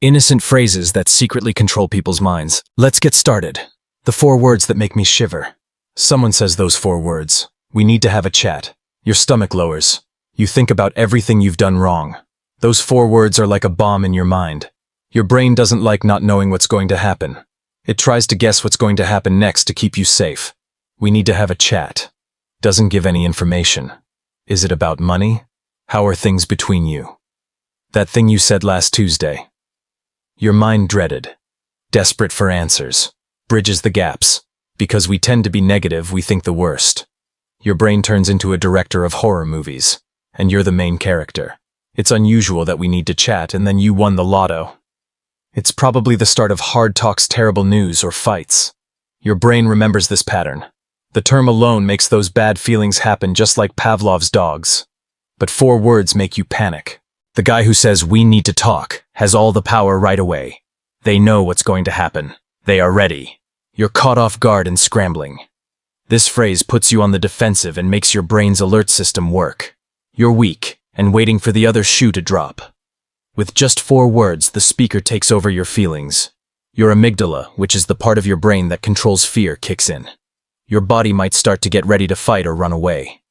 Innocent phrases that secretly control people's minds. Let's get started. The 4 words that make me shiver. Someone says those 4 words. We need to have a chat. Your stomach lowers. You think about everything you've done wrong. Those 4 words are like a bomb in your mind. Your brain doesn't like not knowing what's going to happen. It tries to guess what's going to happen next to keep you safe. We need to have a chat. Doesn't give any information. Is it about money? How are things between you? That thing you said last Tuesday. Your mind dreaded. Desperate for answers. Bridges the gaps. Because we tend to be negative, we think the worst. Your brain turns into a director of horror movies, and you're the main character. It's unusual that we need to chat and then you won the lotto. It's probably the start of hard talks, terrible news, or fights. Your brain remembers this pattern. The term alone makes those bad feelings happen just like Pavlov's dogs. But 4 words make you panic. The guy who says we need to talk has all the power right away. They know what's going to happen. They are ready. You're caught off guard and scrambling. This phrase puts you on the defensive and makes your brain's alert system work. You're weak and waiting for the other shoe to drop. With just 4 words, the speaker takes over your feelings. Your amygdala, which is the part of your brain that controls fear, kicks in. Your body might start to get ready to fight or run away.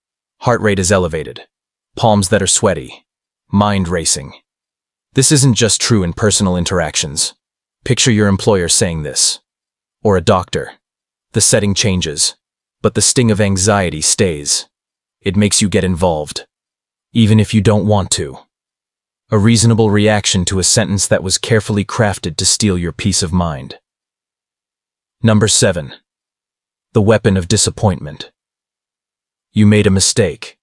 Heart rate is elevated. Palms that are sweaty. Mind racing. This isn't just true in personal interactions. Picture your employer saying this. Or a doctor. The setting changes, but the sting of anxiety stays. It makes you get involved, even if you don't want to. A reasonable reaction to a sentence that was carefully crafted to steal your peace of mind. Number 7. The weapon of disappointment. You made a mistake.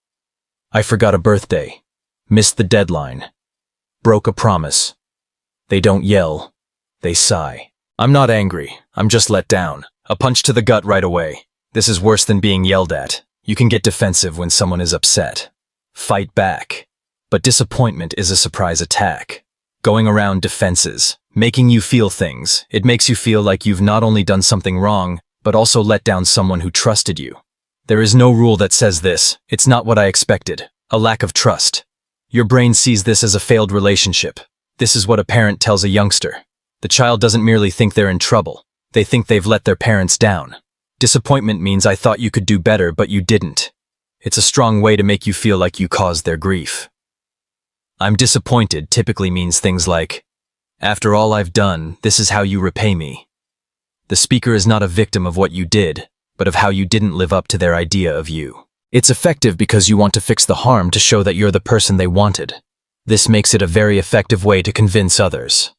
I forgot a birthday. Missed the deadline. Broke a promise. They don't yell. They sigh. I'm not angry. I'm just let down. A punch to the gut right away. This is worse than being yelled at. You can get defensive when someone is upset. Fight back. But disappointment is a surprise attack. Going around defenses, making you feel things. It makes you feel like you've not only done something wrong, but also let down someone who trusted you. There is no rule that says this. It's not what I expected. A lack of trust. Your brain sees this as a failed relationship. This is what a parent tells a youngster. The child doesn't merely think they're in trouble. They think they've let their parents down. Disappointment means I thought you could do better, but you didn't. It's a strong way to make you feel like you caused their grief. I'm disappointed typically means things like, after all I've done, this is how you repay me. The speaker is not a victim of what you did, but of how you didn't live up to their idea of you. It's effective because you want to fix the harm to show that you're the person they wanted. This makes it a very effective way to convince others.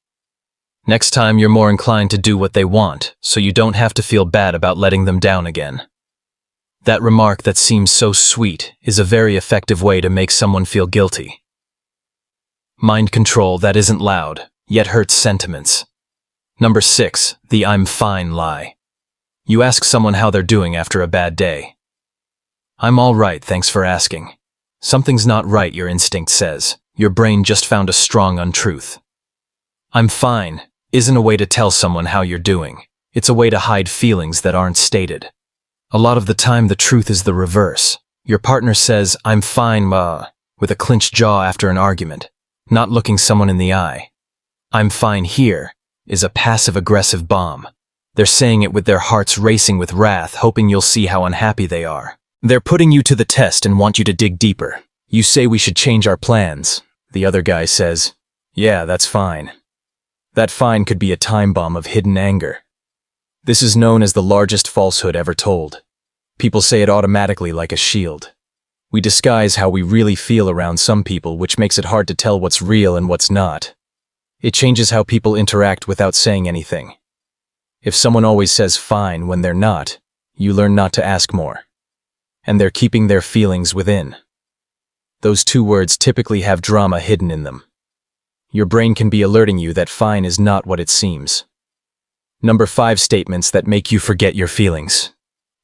Next time you're more inclined to do what they want, so you don't have to feel bad about letting them down again. That remark that seems so sweet is a very effective way to make someone feel guilty. Mind control that isn't loud, yet hurts sentiments. Number 6, the I'm fine lie. You ask someone how they're doing after a bad day. I'm all right, thanks for asking. Something's not right, your instinct says. Your brain just found a strong untruth. I'm fine isn't a way to tell someone how you're doing. It's a way to hide feelings that aren't stated. A lot of the time the truth is the reverse. Your partner says, I'm fine, with a clenched jaw after an argument, not looking someone in the eye. I'm fine here is a passive-aggressive bomb. They're saying it with their hearts racing with wrath, hoping you'll see how unhappy they are. They're putting you to the test and want you to dig deeper. You say we should change our plans. The other guy says, yeah, that's fine. That fine could be a time bomb of hidden anger. This is known as the largest falsehood ever told. People say it automatically like a shield. We disguise how we really feel around some people, which makes it hard to tell what's real and what's not. It changes how people interact without saying anything. If someone always says fine when they're not, you learn not to ask more. And they're keeping their feelings within. Those 2 words typically have drama hidden in them. Your brain can be alerting you that fine is not what it seems. Number 5, statements that make you forget your feelings.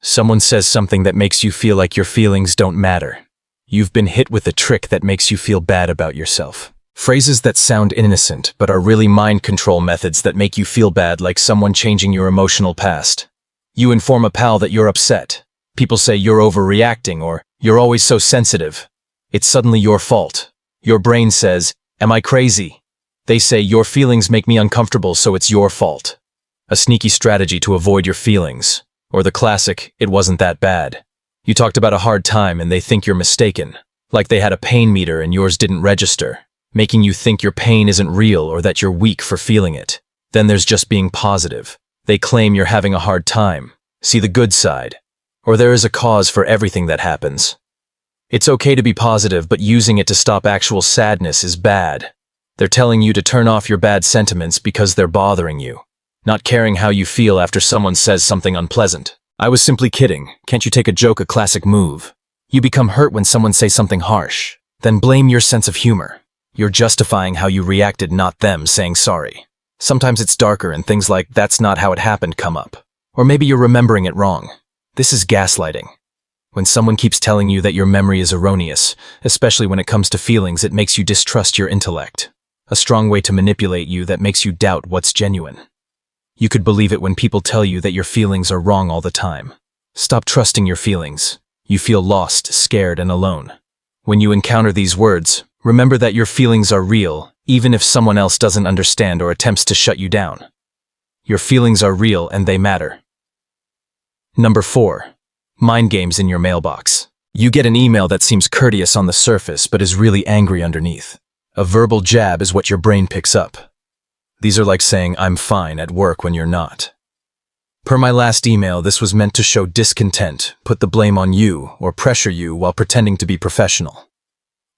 Someone says something that makes you feel like your feelings don't matter. You've been hit with a trick that makes you feel bad about yourself. Phrases that sound innocent but are really mind control methods that make you feel bad, like someone changing your emotional past. You inform a pal that you're upset. People say you're overreacting or you're always so sensitive. It's suddenly your fault. Your brain says, am I crazy? They say your feelings make me uncomfortable, so it's your fault. A sneaky strategy to avoid your feelings. Or the classic, it wasn't that bad. You talked about a hard time and they think you're mistaken. Like they had a pain meter and yours didn't register, making you think your pain isn't real or that you're weak for feeling it. Then there's just being positive. They claim you're having a hard time. See the good side. Or there is a cause for everything that happens. It's okay to be positive, but using it to stop actual sadness is bad. They're telling you to turn off your bad sentiments because they're bothering you, not caring how you feel after someone says something unpleasant. I was simply kidding. Can't you take a joke? A classic move. You become hurt when someone says something harsh. Then blame your sense of humor. You're justifying how you reacted, not them saying sorry. Sometimes it's darker and things like "that's not how it happened" come up. Or maybe you're remembering it wrong. This is gaslighting. When someone keeps telling you that your memory is erroneous, especially when it comes to feelings, it makes you distrust your intellect. A strong way to manipulate you that makes you doubt what's genuine. You could believe it when people tell you that your feelings are wrong all the time. Stop trusting your feelings. You feel lost, scared, and alone. When you encounter these words, remember that your feelings are real, even if someone else doesn't understand or attempts to shut you down. Your feelings are real and they matter. Number 4. Mind games in your mailbox. You get an email that seems courteous on the surface but is really angry underneath. A verbal jab is what your brain picks up. These are like saying "I'm fine" at work when you're not. Per my last email, this was meant to show discontent, put the blame on you, or pressure you while pretending to be professional.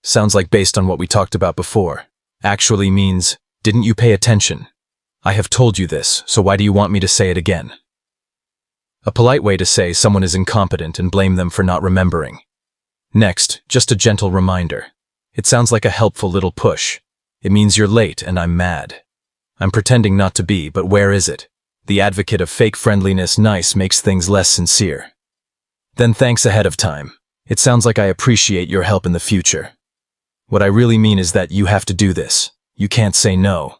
Sounds like based on what we talked about before. Actually means, didn't you pay attention? I have told you this, so why do you want me to say it again? A polite way to say someone is incompetent and blame them for not remembering. Next, just a gentle reminder. It sounds like a helpful little push. It means you're late and I'm mad. I'm pretending not to be, but where is it? The advocate of fake friendliness nice makes things less sincere. Then thanks ahead of time. It sounds like I appreciate your help in the future. What I really mean is that you have to do this. You can't say no.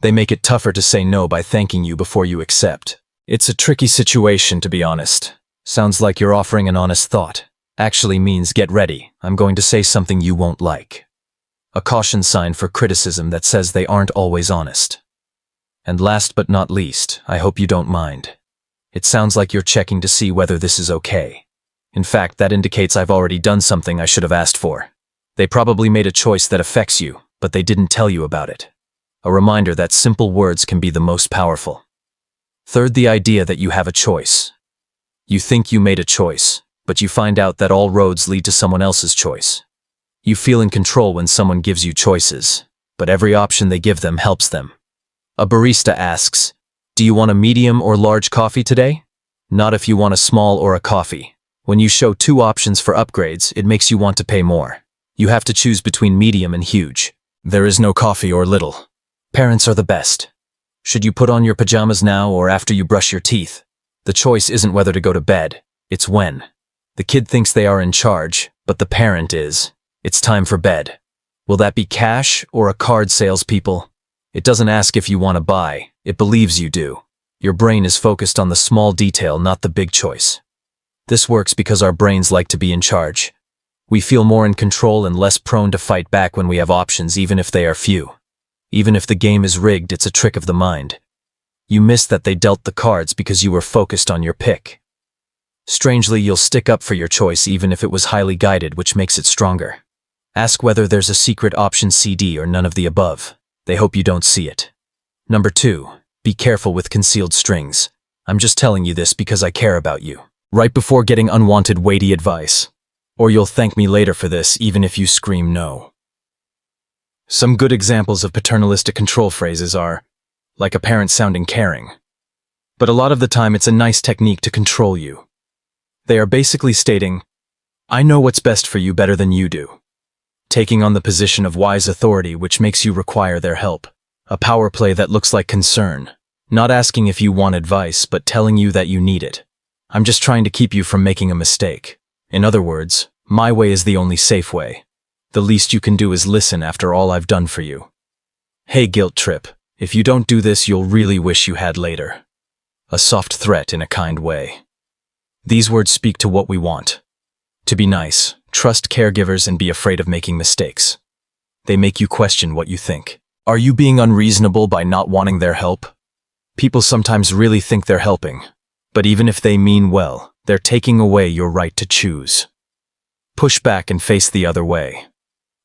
They make it tougher to say no by thanking you before you accept. It's a tricky situation, to be honest. Sounds like you're offering an honest thought. Actually means get ready. I'm going to say something you won't like. A caution sign for criticism that says they aren't always honest. And last but not least, I hope you don't mind. It sounds like you're checking to see whether this is okay. In fact, that indicates I've already done something I should have asked for. They probably made a choice that affects you, but they didn't tell you about it. A reminder that simple words can be the most powerful. Third, the idea that you have a choice. You think you made a choice, but you find out that all roads lead to someone else's choice. You feel in control when someone gives you choices, but every option they give them helps them. A barista asks, "Do you want a medium or large coffee today?" Not if you want a small or a coffee. When you show 2 options for upgrades, it makes you want to pay more. You have to choose between medium and huge. There is no coffee or little. Parents are the best. Should you put on your pajamas now or after you brush your teeth? The choice isn't whether to go to bed, it's when. The kid thinks they are in charge, but the parent is. It's time for bed. Will that be cash or a card salespeople? It doesn't ask if you want to buy, it believes you do. Your brain is focused on the small detail, not the big choice. This works because our brains like to be in charge. We feel more in control and less prone to fight back when we have options, even if they are few. Even if the game is rigged, it's a trick of the mind. You miss that they dealt the cards because you were focused on your pick. Strangely, you'll stick up for your choice even if it was highly guided, which makes it stronger. Ask whether there's a secret option CD or none of the above. They hope you don't see it. Number 2, be careful with concealed strings. I'm just telling you this because I care about you. Right before getting unwanted weighty advice. Or you'll thank me later for this, even if you scream no. Some good examples of paternalistic control phrases are, like a parent sounding caring. But a lot of the time it's a nice technique to control you. They are basically stating, "I know what's best for you better than you do." Taking on the position of wise authority, which makes you require their help. A power play that looks like concern. Not asking if you want advice, but telling you that you need it. I'm just trying to keep you from making a mistake. In other words, my way is the only safe way. The least you can do is listen after all I've done for you. Hey, guilt trip. If you don't do this, you'll really wish you had later. A soft threat in a kind way. These words speak to what we want. To be nice, trust caregivers, and be afraid of making mistakes. They make you question what you think. Are you being unreasonable by not wanting their help? People sometimes really think they're helping, but even if they mean well, they're taking away your right to choose. Push back and face the other way.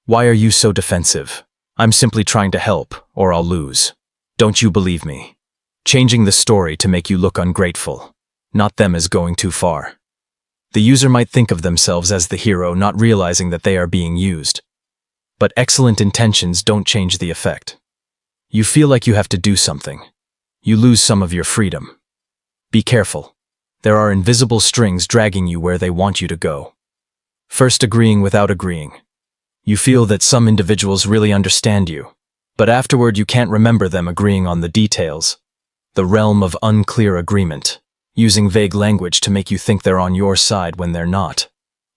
Why are you so defensive? I'm simply trying to help, or I'll lose. Don't you believe me? Changing the story to make you look ungrateful. Not them as going too far. The user might think of themselves as the hero, not realizing that they are being used. But excellent intentions don't change the effect. You feel like you have to do something. You lose some of your freedom. Be careful. There are invisible strings dragging you where they want you to go. First, agreeing without agreeing. You feel that some individuals really understand you, but afterward you can't remember them agreeing on the details. The realm of unclear agreement, using vague language to make you think they're on your side when they're not.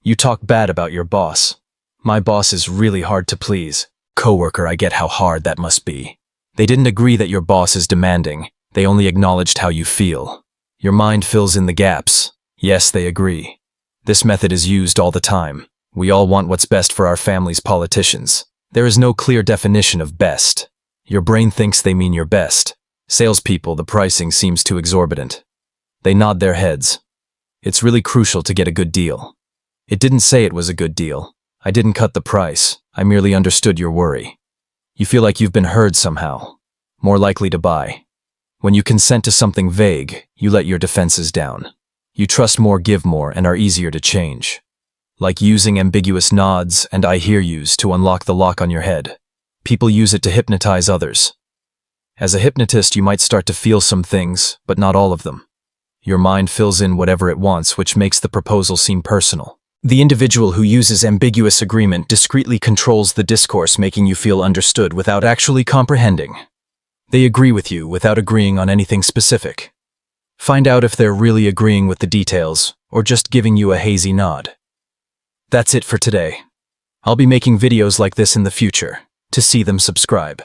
You talk bad about your boss. My boss is really hard to please. Coworker, I get how hard that must be. They didn't agree that your boss is demanding. They only acknowledged how you feel. Your mind fills in the gaps. Yes, they agree. This method is used all the time. We all want what's best for our family's politicians. There is no clear definition of best. Your brain thinks they mean your best. Salespeople, the pricing seems too exorbitant. They nod their heads. It's really crucial to get a good deal. It didn't say it was a good deal. I didn't cut the price. I merely understood your worry. You feel like you've been heard somehow. More likely to buy. When you consent to something vague, you let your defenses down. You trust more, give more, and are easier to change. Like using ambiguous nods and I hear yous to unlock the lock on your head. People use it to hypnotize others. As a hypnotist, you might start to feel some things, but not all of them. Your mind fills in whatever it wants, which makes the proposal seem personal. The individual who uses ambiguous agreement discreetly controls the discourse, making you feel understood without actually comprehending. They agree with you without agreeing on anything specific. Find out if they're really agreeing with the details or just giving you a hazy nod. That's it for today. I'll be making videos like this in the future. To see them, subscribe.